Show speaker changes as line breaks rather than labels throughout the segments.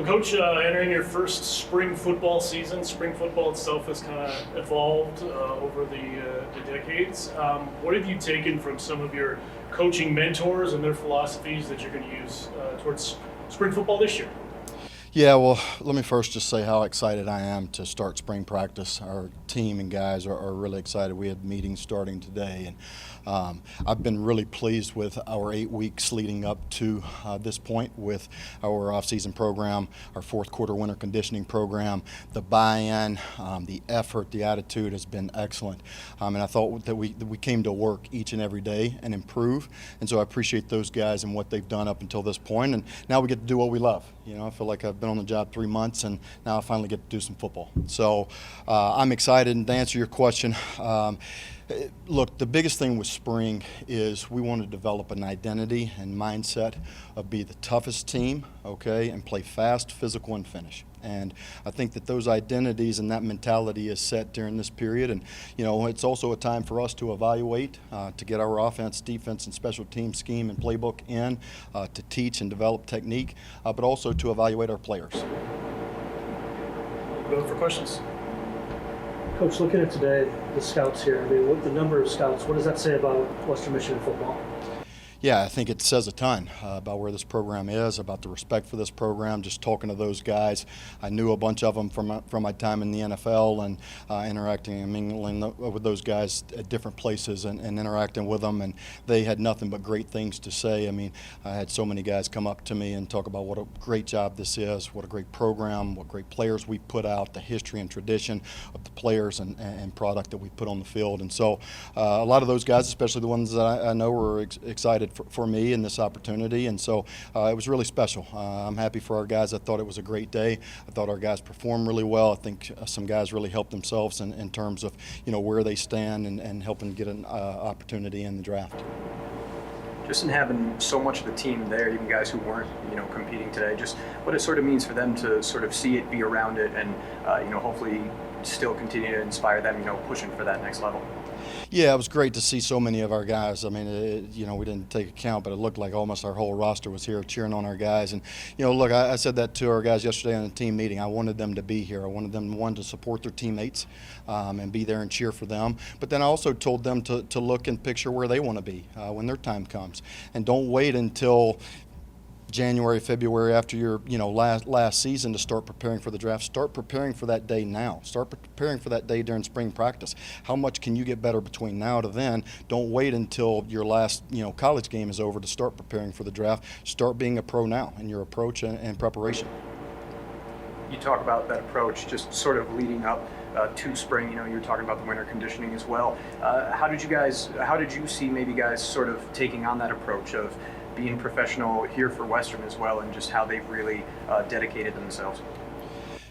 Well, Coach, entering your first spring football season, spring football itself has kind of evolved over the decades. What have you taken from some of your coaching mentors and their philosophies that you're going to use towards spring football this year?
Yeah, well, let me first just say how excited I am to start spring practice. Our team and guys are really excited. We had meetings starting today, and I've been really pleased with our 8 weeks leading up to this point with our off-season program, our fourth quarter winter conditioning program. The buy-in, the effort, the attitude has been excellent, and I thought that we came to work each and every day and improve, and so I appreciate those guys and what they've done up until this point, and now we get to do what we love. You know, I feel like I've been on the job 3 months, and now I finally get to do some football. So I'm excited. And to answer your question, look, the biggest thing with spring is we want to develop an identity and mindset of be the toughest team, okay, and play fast, physical, and finish. And I think that those identities and that mentality is set during this period. And, you know, it's also a time for us to evaluate, to get our offense, defense, and special team scheme and playbook in, to teach and develop technique, but also to evaluate our players.
Go for questions.
Coach, looking at today, the scouts here, I mean, what the number of scouts, what does that say about Western Michigan football?
Yeah, I think it says a ton about where this program is, about the respect for this program. Just talking to those guys, I knew a bunch of them from my time in the NFL and interacting and mingling with those guys at different places and interacting with them, and they had nothing but great things to say. I mean, I had so many guys come up to me and talk about what a great job this is, what a great program, what great players we put out, the history and tradition of the players and product that we put on the field. And so a lot of those guys, especially the ones that I know, were excited for me in this opportunity, and so it was really special. I'm happy for our guys. I thought it was a great day. I thought our guys performed really well. I think some guys really helped themselves in terms of, you know, where they stand and helping get an opportunity in the draft.
Just in having so much of the team there, even guys who weren't, you know, competing today, just what it sort of means for them to sort of see it, be around it, and you know, hopefully still continue to inspire them, you know, pushing for that next level.
Yeah, it was great to see so many of our guys. I mean, you know, we didn't take a count, but it looked like almost our whole roster was here cheering on our guys. And, you know, look, I said that to our guys yesterday on the team meeting. I wanted them to be here. I wanted them, one, to support their teammates and be there and cheer for them. But then I also told them to look and picture where they want to be when their time comes. And don't wait until January, February, after your last season to start preparing for the draft. Start preparing for that day now. Start preparing for that day during spring practice. How much can you get better between now to then? Don't wait until your last college game is over to start preparing for the draft. Start being a pro now in your approach and preparation.
You talk about that approach, just sort of leading up to spring. You know, you were talking about the winter conditioning as well. How did you see maybe guys sort of taking on that approach of being professional here for Western as well, and just how they've really dedicated themselves?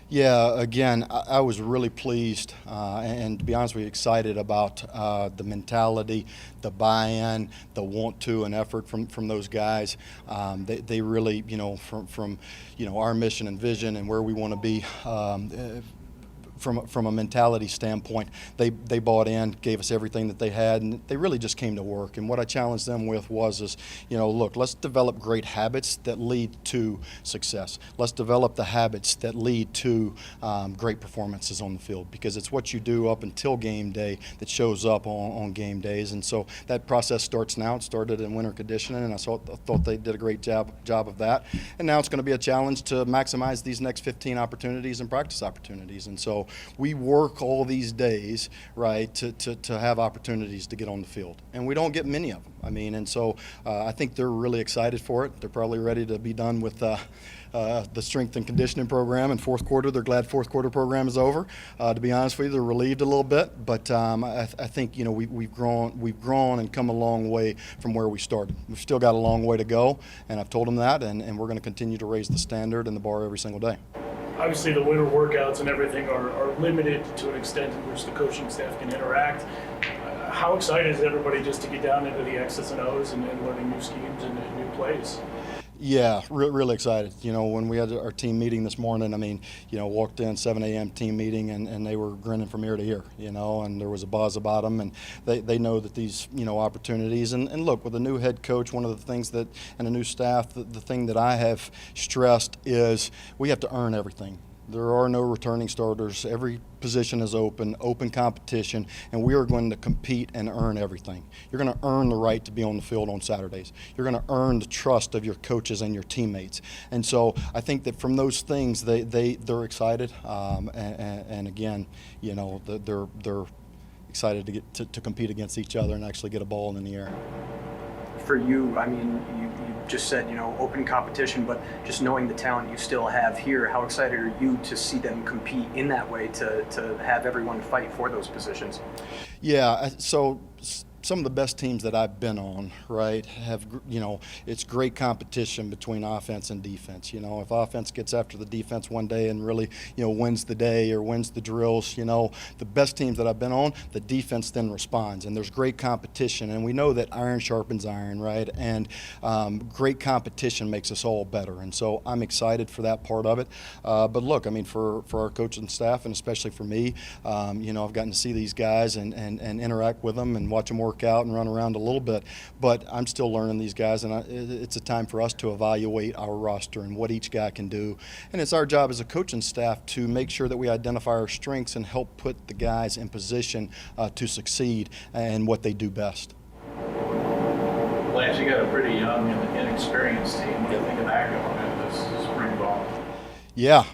Yeah, again, I was really pleased and to be honest with you, excited about the mentality, the buy-in, the want to and effort from those guys. They really, from our mission and vision and where we want to be, from a mentality standpoint, they bought in, gave us everything that they had, and they really just came to work. And what I challenged them with was, look, let's develop great habits that lead to success. Let's develop the habits that lead to great performances on the field, because it's what you do up until game day that shows up on game days. And so that process starts now. It started in winter conditioning, and I thought they did a great job of that. And now it's going to be a challenge to maximize these next 15 opportunities and practice opportunities. And so we work all these days, right, to have opportunities to get on the field. And we don't get many of them. I mean, and so I think they're really excited for it. They're probably ready to be done with the strength and conditioning program in fourth quarter. They're glad fourth quarter program is over. To be honest with you, they're relieved a little bit. But I think, we've grown and come a long way from where we started. We've still got a long way to go, and I've told them that, and we're going to continue to raise the standard and the bar every single day.
Obviously, the winter workouts and everything are limited to an extent in which the coaching staff can interact. How excited is everybody just to get down into the X's and O's and learning new schemes and new plays?
Yeah, really excited. You know, when we had our team meeting this morning, I mean, you know, walked in 7 a.m. team meeting and they were grinning from ear to ear, you know, and there was a buzz about them, and they know that these, you know, opportunities. And look, with a new head coach, one of the things that, and a new staff, the thing that I have stressed is we have to earn everything. There are no returning starters. Every position is open competition, and we are going to compete and earn everything. You're going to earn the right to be on the field on Saturdays. You're going to earn the trust of your coaches and your teammates. And so I think that from those things, they're excited. And again, you know, they're excited to get to compete against each other and actually get a ball in the air.
For you, I mean, you just said, you know, open competition, but just knowing the talent you still have here, how excited are you to see them compete in that way, to have everyone fight for those positions?
Yeah, so some of the best teams that I've been on, right, have, you know, it's great competition between offense and defense. You know, if offense gets after the defense one day and really, you know, wins the day or wins the drills, you know, the best teams that I've been on, the defense then responds, and there's great competition. And we know that iron sharpens iron, right, and great competition makes us all better. And so I'm excited for that part of it. But look, I mean, for our coaching staff, and especially for me, you know, I've gotten to see these guys and interact with them and watch them work out and run around a little bit, but I'm still learning these guys, and it's a time for us to evaluate our roster and what each guy can do. And it's our job as a coaching staff to make sure that we identify our strengths and help put the guys in position to succeed and what they do best.
Lance, you got a pretty young and inexperienced team. What do you think of that going into this spring ball?
Yeah.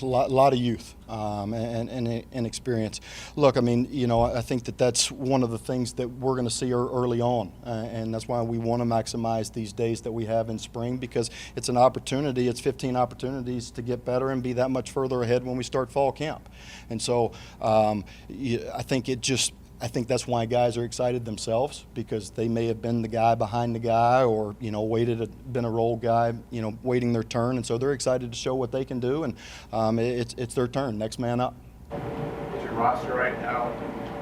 A lot of youth and experience. Look, I mean, you know, I think that's one of the things that we're going to see early on, and that's why we want to maximize these days that we have in spring, because it's an opportunity. It's 15 opportunities to get better and be that much further ahead when we start fall camp. And so I think that's why guys are excited themselves, because they may have been the guy behind the guy, or, you know, been a role guy, you know, waiting their turn, and so they're excited to show what they can do, and it's their turn, next man up.
Is your roster right now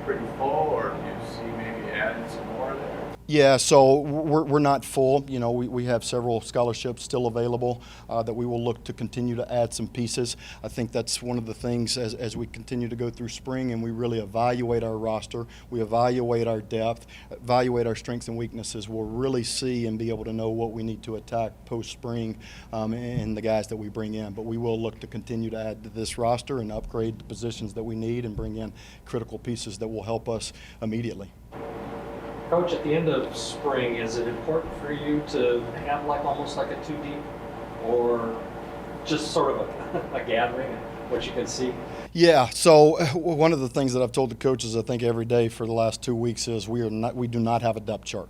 pretty full, or do you see maybe adding some more there?
Yeah, so we're not full. You know, we have several scholarships still available that we will look to continue to add some pieces. I think that's one of the things as we continue to go through spring and we really evaluate our roster, we evaluate our depth, evaluate our strengths and weaknesses, we'll really see and be able to know what we need to attack post-spring in the guys that we bring in. But we will look to continue to add to this roster and upgrade the positions that we need and bring in critical pieces that will help us immediately.
Coach, at the end of spring, is it important for you to have almost like a 2 deep, or just sort of a gathering of what you can see?
Yeah, so one of the things that I've told the coaches, I think, every day for the last 2 weeks is we do not have a depth chart.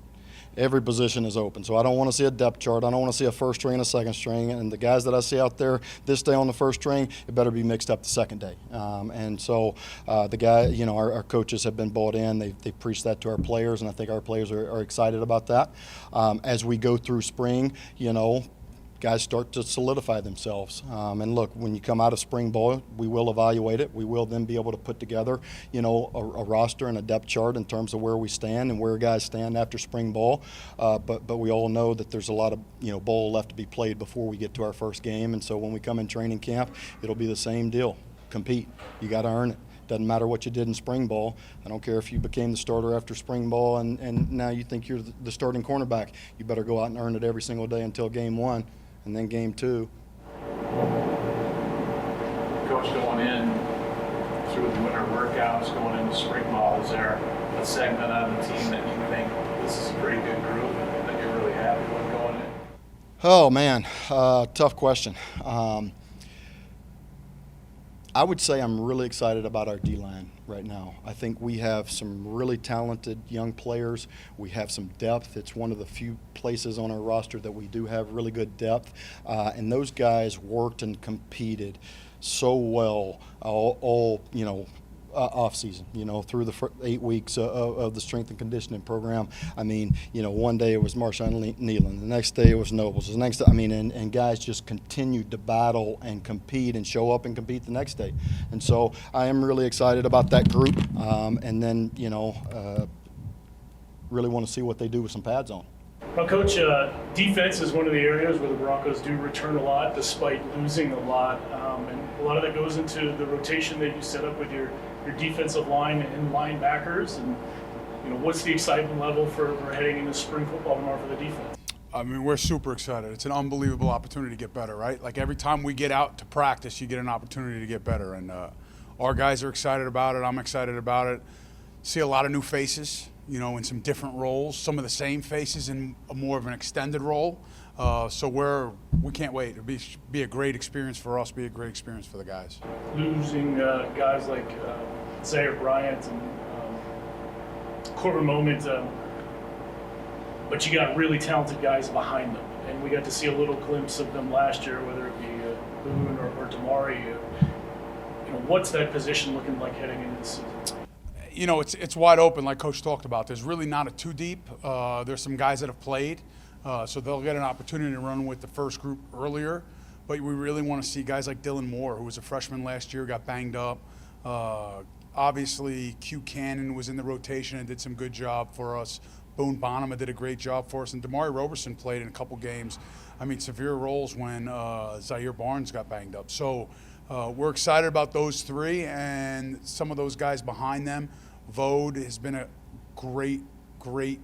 Every position is open. So I don't want to see a depth chart. I don't want to see a first string and a second string. And the guys that I see out there this day on the first string, it better be mixed up the second day. And so the guy, you know, our coaches have been bought in. They preach that to our players, and I think our players are excited about that. As we go through spring, you know, guys start to solidify themselves. And look, when you come out of spring ball, we will evaluate it. We will then be able to put together, you know, a roster and a depth chart in terms of where we stand and where guys stand after spring ball. But we all know that there's a lot of, you know, ball left to be played before we get to our first game. And so when we come in training camp, it'll be the same deal. Compete. You got to earn it. Doesn't matter what you did in spring ball. I don't care if you became the starter after spring ball and now you think you're the starting cornerback. You better go out and earn it every single day until game 1. And then game 2.
Coach, going in through the winter workouts, going into spring ball, is there a segment on the team that you think this is a pretty good group and that you're really happy with going in?
Oh, man, tough question. I would say I'm really excited about our D-line right now. I think we have some really talented young players. We have some depth. It's one of the few places on our roster that we do have really good depth. And those guys worked and competed so well all you know, off season, you know, through the 8 weeks of the strength and conditioning program. I mean, you know, one day it was Marshawn Nealon, the next day it was Nobles, the next, I mean, and guys just continued to battle and compete and show up and compete the next day. And so I am really excited about that group. And then, you know, really want to see what they do with some pads on.
Well, Coach, defense is one of the areas where the Broncos do return a lot despite losing a lot. And a lot of that goes into the rotation that you set up with your defensive line and linebackers. And, what's the excitement level for heading into spring football tomorrow for the defense?
I mean, we're super excited. It's an unbelievable opportunity to get better, right? Like every time we get out to practice, you get an opportunity to get better. And our guys are excited about it. I'm excited about it. See a lot of new faces, in some different roles. Some of the same faces in more of an extended role. So we can't wait. It'll be a great experience for us. Be a great experience for the guys.
Losing guys like Zaire Bryant and Corbin Moment. But you got really talented guys behind them, and we got to see a little glimpse of them last year, whether it be Boone or Damari. What's that position looking like heading into the season?
It's wide open, like Coach talked about. There's really not a too deep. There's some guys that have played, so they'll get an opportunity to run with the first group earlier. But we really want to see guys like Dylan Moore, who was a freshman last year, got banged up. Obviously, Q Cannon was in the rotation and did some good job for us. Boone Bonham did a great job for us, and Damari Roberson played in a couple games. I mean, severe roles when Zaire Barnes got banged up. So we're excited about those three and some of those guys behind them. Vode has been a great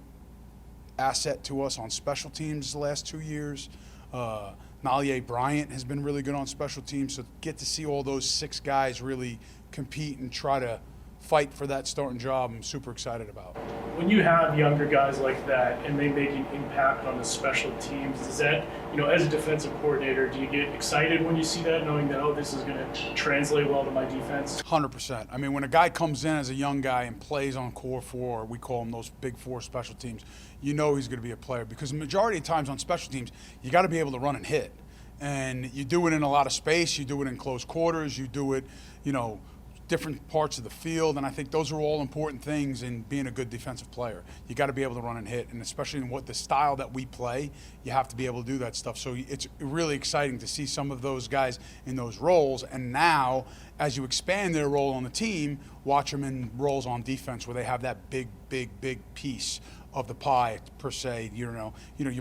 asset to us on special teams the last 2 years. Nalier Bryant has been really good on special teams. So get to see all those 6 guys really compete and try to fight for that starting job, I'm super excited about.
When you have younger guys like that and they make an impact on the special teams, does that, as a defensive coordinator, do you get excited when you see that, knowing that, this is going to translate well to my defense?
100%. I mean, when a guy comes in as a young guy and plays on core 4, we call them those big 4 special teams, he's going to be a player, because the majority of times on special teams, you got to be able to run and hit. And you do it in a lot of space, you do it in close quarters, you do it, different parts of the field, and I think those are all important things in being a good defensive player. You got to be able to run and hit, and especially in the style that we play, you have to be able to do that stuff. So it's really exciting to see some of those guys in those roles, and now as you expand their role on the team, watch them in roles on defense where they have that big piece of the pie per se. You're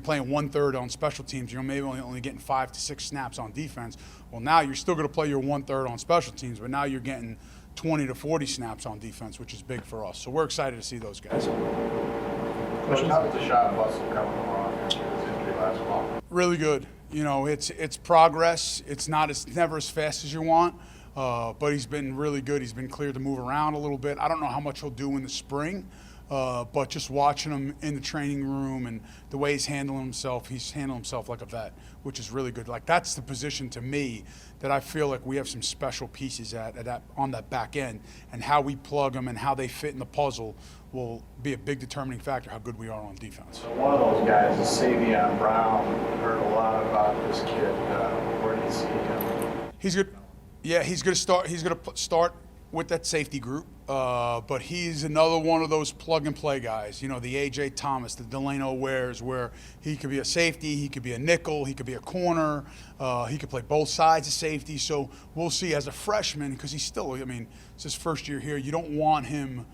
playing 1/3 on special teams. You're maybe only getting 5 to 6 snaps on defense. Well, now you're still going to play your 1/3 on special teams, but now you're getting 20 to 40 snaps on defense, which is big for us. So we're excited to see those guys.
Coach, how did Deshaun Bussell coming along after his injury last fall?
Really good. It's progress. It's never as fast as you want, but he's been really good. He's been cleared to move around a little bit. I don't know how much he'll do in the spring. But just watching him in the training room and the way he's handling himself like a vet, which is really good. Like, that's the position to me that I feel like we have some special pieces on that back end, and how we plug them and how they fit in the puzzle will be a big determining factor how good we are on defense.
So one of those guys is Savion Brown. Heard a lot about this kid. Where do you see him?
He's good. Yeah, he's going to start with that safety group, but he's another one of those plug-and-play guys, the A.J. Thomas, the Delano Wares, where he could be a safety, he could be a nickel, he could be a corner, he could play both sides of safety. So we'll see as a freshman, because he's still, it's his first year here. You don't want him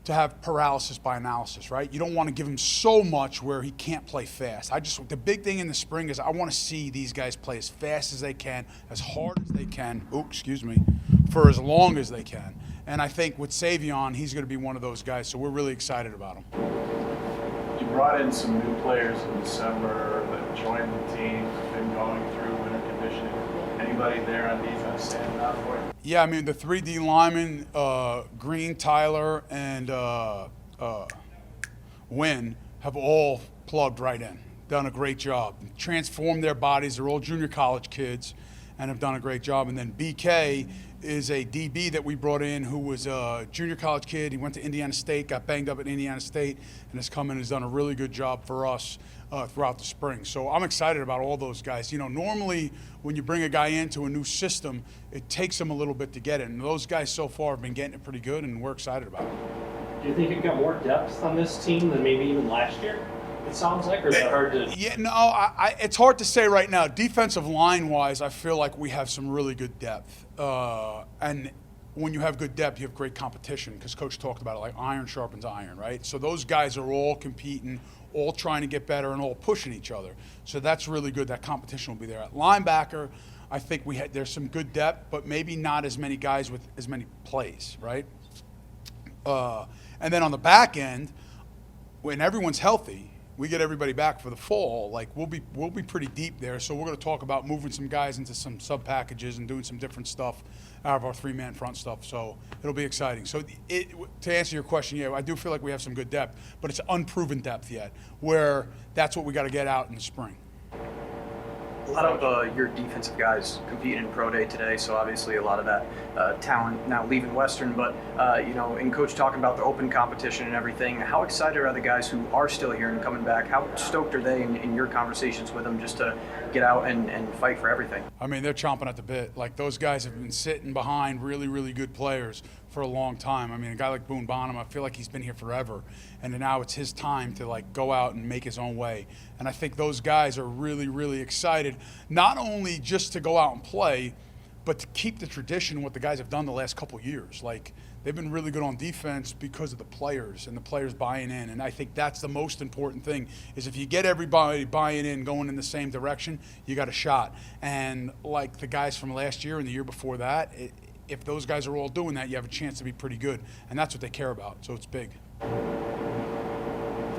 to have paralysis by analysis, right? You don't want to give him so much where he can't play fast. The big thing in the spring is I want to see these guys play as fast as they can, as hard as they can, for as long as they can. And I think with Savion, he's going to be one of those guys, so we're really excited about him.
You brought in some new players in December that joined the team, been going through winter conditioning. Anybody there on defense standing out for you?
Yeah, the 3D linemen, Green, Tyler, and Wynn have all plugged right in, done a great job, transformed their bodies. They're all junior college kids and have done a great job. And then BK is a DB that we brought in who was a junior college kid. He went to Indiana State, got banged up at Indiana State, and has come in and has done a really good job for us throughout the spring. So I'm excited about all those guys. Normally when you bring a guy into a new system, it takes them a little bit to get it. And those guys so far have been getting it pretty good, and we're excited about it.
Do you think you've got more depth on this team than maybe even last year? It sounds like, or is that hard to?
Yeah, no, it's hard to say right now. Defensive line-wise, I feel like we have some really good depth, and when you have good depth, you have great competition, because Coach talked about it, like iron sharpens iron, right? So those guys are all competing, all trying to get better, and all pushing each other. So that's really good. That competition will be there. At linebacker, I think there's some good depth, but maybe not as many guys with as many plays, right? And then on the back end, when everyone's healthy, we get everybody back for the fall, like we'll be pretty deep there. So we're going to talk about moving some guys into some sub packages and doing some different stuff out of our 3-man front stuff. So it'll be exciting. So to answer your question, yeah, I do feel like we have some good depth, but it's unproven depth yet, where that's what we got to get out in the spring.
A lot of your defensive guys competing in Pro Day today, so obviously a lot of that talent now leaving Western. But and Coach talking about the open competition and everything, how excited are the guys who are still here and coming back? How stoked are they in your conversations with them just to get out and fight for everything?
I mean, they're chomping at the bit. Like, those guys have been sitting behind really, really good players for a long time. I mean, a guy like Boone Bonham, I feel like he's been here forever, and now it's his time to like go out and make his own way. And I think those guys are really, really excited, not only just to go out and play, but to keep the tradition, what the guys have done the last couple of years. Like, they've been really good on defense because of the players and the players buying in. And I think that's the most important thing, is if you get everybody buying in, going in the same direction, you got a shot. And like the guys from last year and the year before that, if those guys are all doing that, you have a chance to be pretty good. And that's what they care about, so it's big.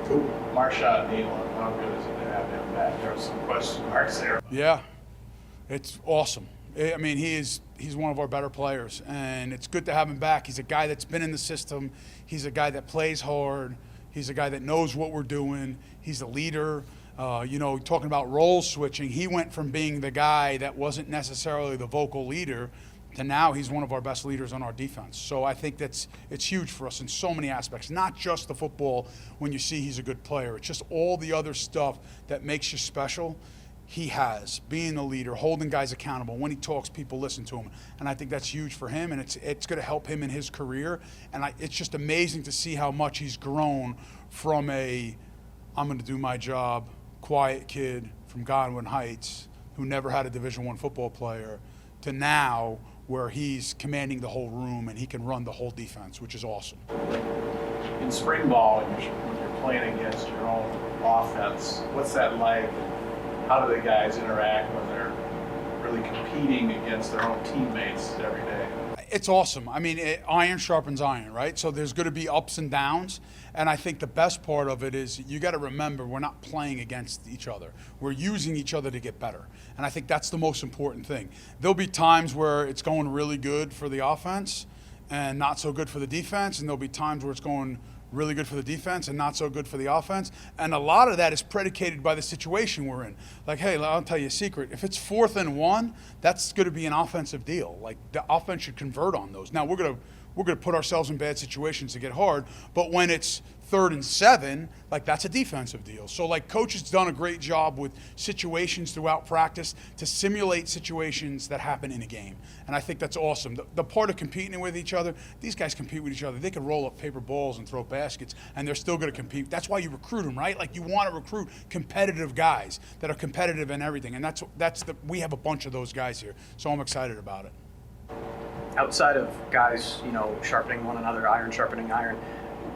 Cool. Marshad Nealon, how good is it to have him back? There were some question marks there.
Yeah, it's awesome. I mean, he's one of our better players, and it's good to have him back. He's a guy that's been in the system. He's a guy that plays hard. He's a guy that knows what we're doing. He's a leader. Talking about role switching, he went from being the guy that wasn't necessarily the vocal leader to now he's one of our best leaders on our defense. So I think it's huge for us in so many aspects, not just the football when you see he's a good player. It's just all the other stuff that makes you special. He has, being the leader, holding guys accountable. When he talks, people listen to him. And I think that's huge for him, and it's going to help him in his career. And it's just amazing to see how much he's grown from I'm going to do my job, quiet kid from Godwin Heights who never had a Division I football player, to now where he's commanding the whole room and he can run the whole defense, which is awesome.
In spring ball, when you're playing against your own offense, what's that like? How do the guys interact when they're really competing against their own teammates every day?
It's awesome. I mean, iron sharpens iron, right? So there's going to be ups and downs. And I think the best part of it is you got to remember we're not playing against each other. We're using each other to get better. And I think that's the most important thing. There'll be times where it's going really good for the offense and not so good for the defense. And there'll be times where it's going really good for the defense and not so good for the offense. And a lot of that is predicated by the situation we're in. Like, hey, I'll tell you a secret. If it's 4th and 1, that's going to be an offensive deal. Like, the offense should convert on those. Now, we're going to put ourselves in bad situations to get hard, but when it's 3rd and 7, like, that's a defensive deal. So, like, Coach has done a great job with situations throughout practice to simulate situations that happen in a game. And I think that's awesome. The part of competing with each other, these guys compete with each other. They can roll up paper balls and throw baskets, and they're still going to compete. That's why you recruit them, right? Like, you want to recruit competitive guys that are competitive in everything. And we have a bunch of those guys here. So I'm excited about it.
Outside of guys, sharpening one another, iron sharpening iron,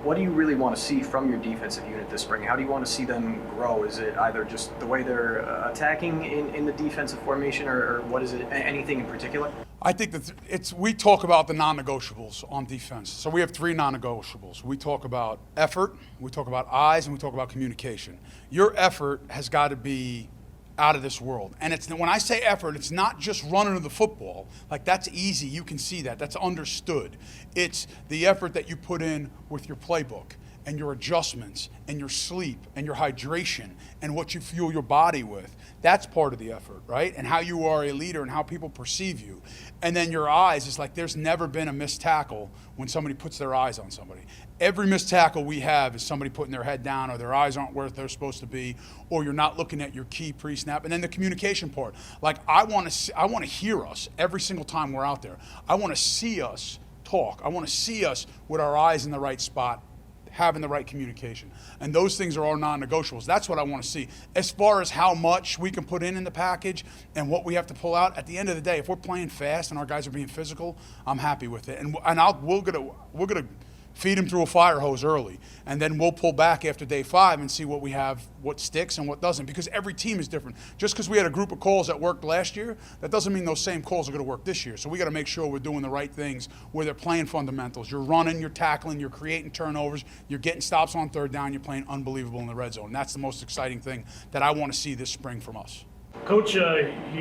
what do you really want to see from your defensive unit this spring? How do you want to see them grow? Is it either just the way they're attacking in the defensive formation, or what is it? Anything in particular?
I think that we talk about the non-negotiables on defense. So we have 3 non-negotiables. We talk about effort, we talk about eyes, and we talk about communication. Your effort has got to be out of this world. And when I say effort, it's not just running to the football. Like, that's easy. You can see that. That's understood. It's the effort that you put in with your playbook and your adjustments and your sleep and your hydration and what you fuel your body with. That's part of the effort, right? And how you are a leader and how people perceive you. And then your eyes, is like, there's never been a missed tackle when somebody puts their eyes on somebody. Every missed tackle we have is somebody putting their head down, or their eyes aren't where they're supposed to be, or you're not looking at your key pre-snap. And then the communication part. Like, I want to hear us every single time we're out there. I want to see us talk. I want to see us with our eyes in the right spot having the right communication. And those things are all non-negotiables. That's what I want to see. As far as how much we can put in the package and what we have to pull out, at the end of the day, if we're playing fast and our guys are being physical, I'm happy with it. And we're gonna feed them through a fire hose early, and then we'll pull back after day 5 and see what we have, what sticks and what doesn't, because every team is different. Just because we had a group of calls that worked last year, that doesn't mean those same calls are going to work this year. So we got to make sure we're doing the right things where they're playing fundamentals. You're running, you're tackling, you're creating turnovers, you're getting stops on third down, you're playing unbelievable in the red zone. And that's the most exciting thing that I want to see this spring from us.
Coach, you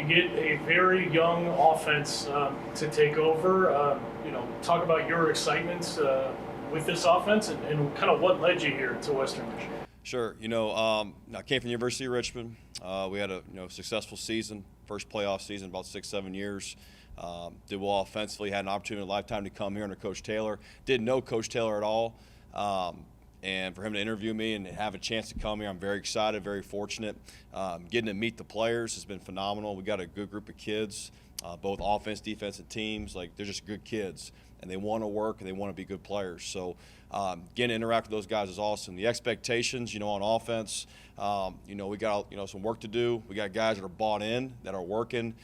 get a very young offense to take over. Talk about your excitement with this offense and kind of what led you here to Western Michigan.
Sure. I came from the University of Richmond. We had a successful season, first playoff season in about 6-7 years. Did well offensively, had an opportunity in a lifetime to come here under Coach Taylor. Didn't know Coach Taylor at all. And for him to interview me and have a chance to come here, I'm very excited, very fortunate. Getting to meet the players has been phenomenal. We got a good group of kids, both offense, defensive teams. They're just good kids, and they want to work and they want to be good players. So getting to interact with those guys is awesome. The expectations, on offense, we got some work to do. We got guys that are bought in, that are working.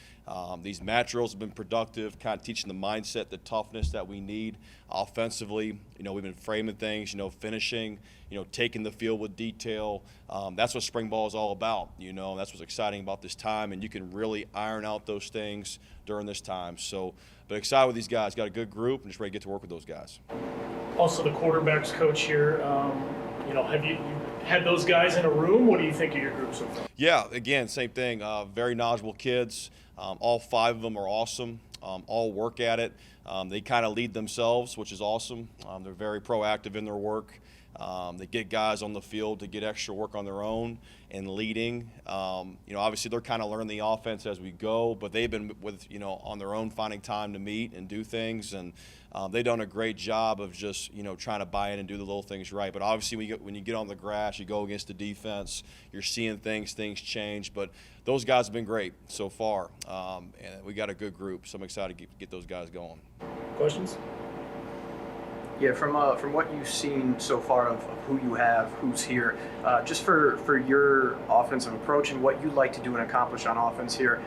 These match drills have been productive, kind of teaching the mindset, the toughness that we need offensively. We've been framing things, finishing, taking the field with detail. That's what spring ball is all about, That's what's exciting about this time, and you can really iron out those things during this time. So, but excited with these guys. Got a good group, and just ready to get to work with those guys.
Also, the quarterbacks coach here. Have you had those guys in a room? What do you think of your group so far?
Yeah, again, same thing. Very knowledgeable kids. All 5 of them are awesome. All work at it. They kind of lead themselves, which is awesome. They're very proactive in their work. They get guys on the field to get extra work on their own and leading. Obviously they're kind of learning the offense as we go, but they've been on their own finding time to meet and do things, and they've done a great job of just trying to buy in and do the little things right. But obviously when you get on the grass, you go against the defense, you're seeing things change. But those guys have been great so far, and we got a good group, so I'm excited to get those guys going.
Questions?
Yeah, from what you've seen so far of who you have, who's here, just for your offensive approach and what you'd like to do and accomplish on offense here,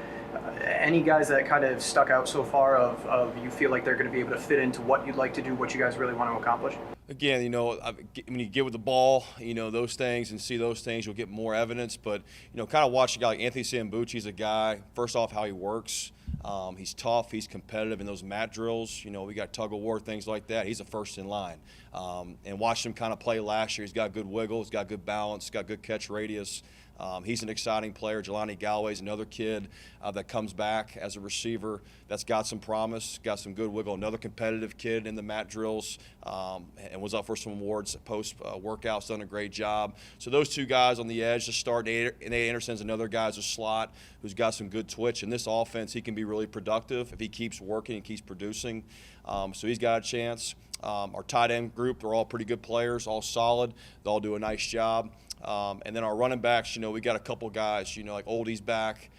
any guys that kind of stuck out so far of you feel like they're going to be able to fit into what you'd like to do, what you guys really want to accomplish?
Again, when you get with the ball, those things and see those things, you'll get more evidence. But, kind of watch a guy like Anthony Sambucci's a guy, first off, how he works. He's tough. He's competitive in those mat drills. We got tug of war, things like that. He's the first in line. And watched him kind of play last year. He's got good wiggle. He's got good balance. He's got good catch radius. He's an exciting player. Jelani Galloway's another kid that comes back as a receiver that's got some promise, got some good wiggle. Another competitive kid in the mat drills, and was up for some awards post workouts. Done a great job. So those 2 guys on the edge to start. Nate Anderson's another guy as a slot who's got some good twitch. In this offense, he can be really productive if he keeps working and keeps producing. So he's got a chance. Our tight end group, they're all pretty good players, all solid. They all do a nice job. And then our running backs, we got a couple guys, like Oldie's back,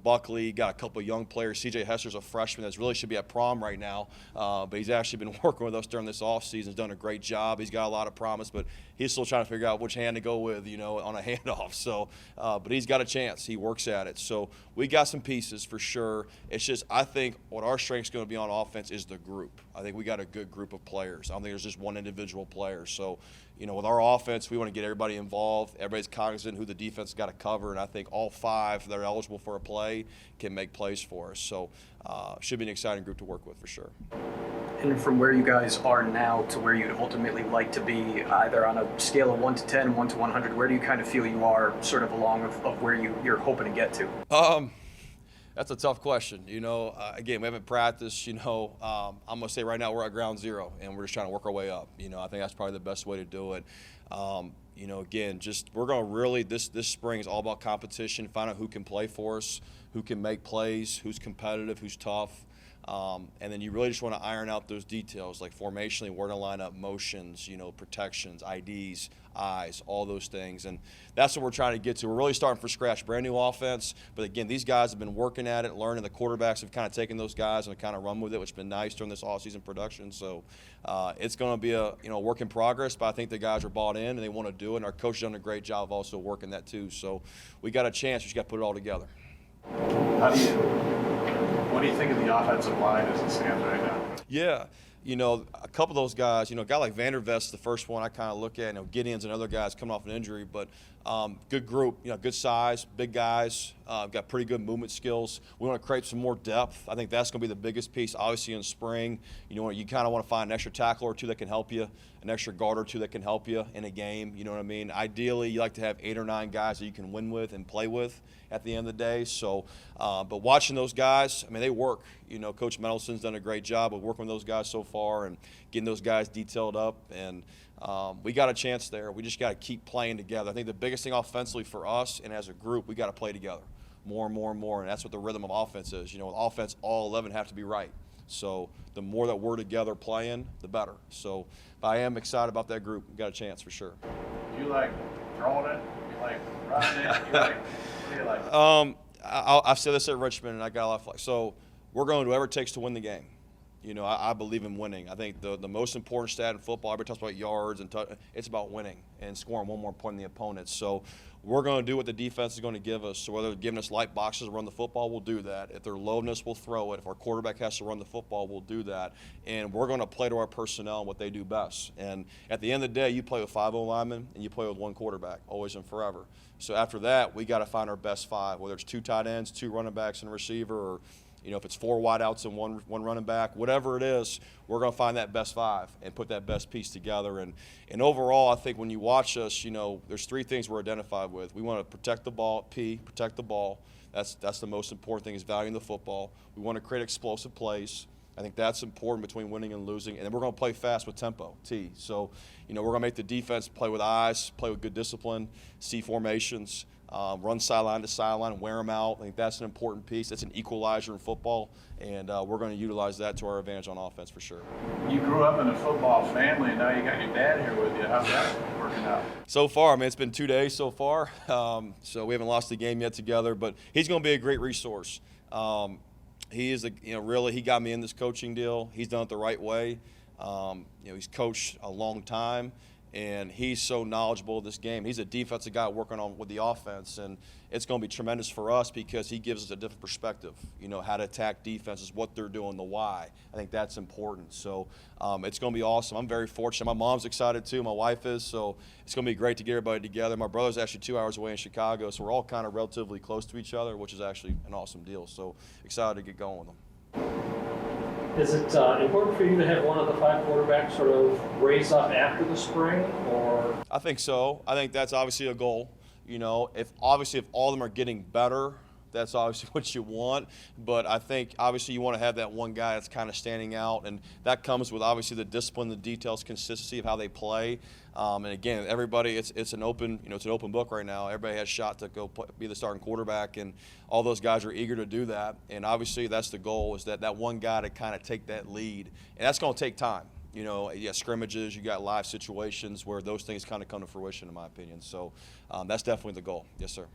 Buckley, got a couple young players. CJ Hesser's a freshman that really should be at prom right now, but he's actually been working with us during this offseason. He's done a great job. He's got a lot of promise, but he's still trying to figure out which hand to go with, on a handoff. So, but he's got a chance. He works at it. So we got some pieces for sure. It's just, I think what our strength's going to be on offense is the group. I think we got a good group of players. I don't think there's just one individual player. So, with our offense, we want to get everybody involved. Everybody's cognizant who the defense has got to cover, and I think all 5 that are eligible for a play can make plays for us. So should be an exciting group to work with for sure.
And from where you guys are now to where you'd ultimately like to be, either on a scale of 1 to 10, 1 to 100, where do you kind of feel you are sort of along of where you're hoping to get to?
That's a tough question. Again, we haven't practiced. I'm going to say right now we're at ground zero, and we're just trying to work our way up. I think that's probably the best way to do it. Again, we're going to really, this spring is all about competition, find out who can play for us, who can make plays, who's competitive, who's tough. And then you really just want to iron out those details, like formationally, where to line up, motions, protections, IDs, eyes, all those things. And that's what we're trying to get to. We're really starting from scratch, brand new offense. But again, these guys have been working at it, learning. The quarterbacks have kind of taken those guys and kind of run with it, which has been nice during this offseason production. So it's going to be a work in progress, but I think the guys are bought in and they want to do it. And our coach has done a great job of also working that too. So we got a chance. We just got to put it all together.
What do you think of the offensive line as it stands right now?
Yeah, a couple of those guys, a guy like Vandervest, the first one I kind of look at. Gideon's and other guys coming off an injury, but good group, good size, big guys, got pretty good movement skills. We want to create some more depth. I think that's going to be the biggest piece, obviously, in spring. You kind of want to find an extra tackle or two that can help you, an extra guard or two that can help you in a game. You know what I mean? Ideally, you like to have 8 or 9 guys that you can win with and play with at the end of the day. So, but watching those guys, they work. Coach Mendelson's done a great job of working with those guys so far and getting those guys detailed up. And we got a chance there. We just got to keep playing together. I think the biggest thing offensively for us and as a group, we got to play together more and more and more. And that's what the rhythm of offense is. With offense, all 11 have to be right. So the more that we're together playing, the better. So I am excited about that group. We got a chance for sure.
You like throwing it? You like running it? What do you like?
I've said this at Richmond, and I got a lot of flack. So we're going to do whatever it takes to win the game. I believe in winning. I think the most important stat in football, everybody talks about yards, and it's about winning and scoring one more point than the opponent. So we're going to do what the defense is going to give us. So whether they're giving us light boxes to run the football, we'll do that. If they're loading us, we'll throw it. If our quarterback has to run the football, we'll do that. And we're going to play to our personnel and what they do best. And at the end of the day, you play with 5 O-linemen and you play with 1 quarterback, always and forever. So after that, we got to find our best 5, whether it's 2 tight ends, 2 running backs and a receiver, or if it's 4 wideouts and one running back, whatever it is, we're going to find that best 5 and put that best piece together. And overall, I think when you watch us, there's 3 things we're identified with. We want to protect the ball, protect the ball. That's the most important thing, is valuing the football. We want to create explosive plays. I think that's important between winning and losing. And then we're going to play fast with tempo, T. So, we're going to make the defense play with eyes, play with good discipline, see formations, run sideline to sideline, wear them out. I think that's an important piece. That's an equalizer in football, and we're going to utilize that to our advantage on offense for sure.
You grew up in a football family, and now you got your dad here with you. How's that working out?
So far, it's been 2 days so far, so we haven't lost a game yet together, but he's going to be a great resource. He is, really, he got me in this coaching deal. He's done it the right way. He's coached a long time, and he's so knowledgeable of this game. He's a defensive guy working on with the offense, and it's going to be tremendous for us because he gives us a different perspective, how to attack defenses, what they're doing, the why. I think that's important. So it's going to be awesome. I'm very fortunate. My mom's excited too. My wife is. So it's going to be great to get everybody together. My brother's actually 2 hours away in Chicago, so we're all kind of relatively close to each other, which is actually an awesome deal. So excited to get going with them.
Is it important for you to have one of the 5 quarterbacks sort of raise up after the spring, or?
I think so. I think that's obviously a goal. If all of them are getting better, that's obviously what you want. But I think obviously you want to have that one guy that's kind of standing out, and that comes with obviously the discipline, the details, consistency of how they play. And again, everybody, it's an open, it's an open book right now. Everybody has a shot to go be the starting quarterback, and all those guys are eager to do that. And obviously that's the goal, is that one guy to kind of take that lead, and that's going to take time. You got scrimmages, you got live situations where those things kind of come to fruition, in my opinion. So that's definitely the goal. Yes, sir.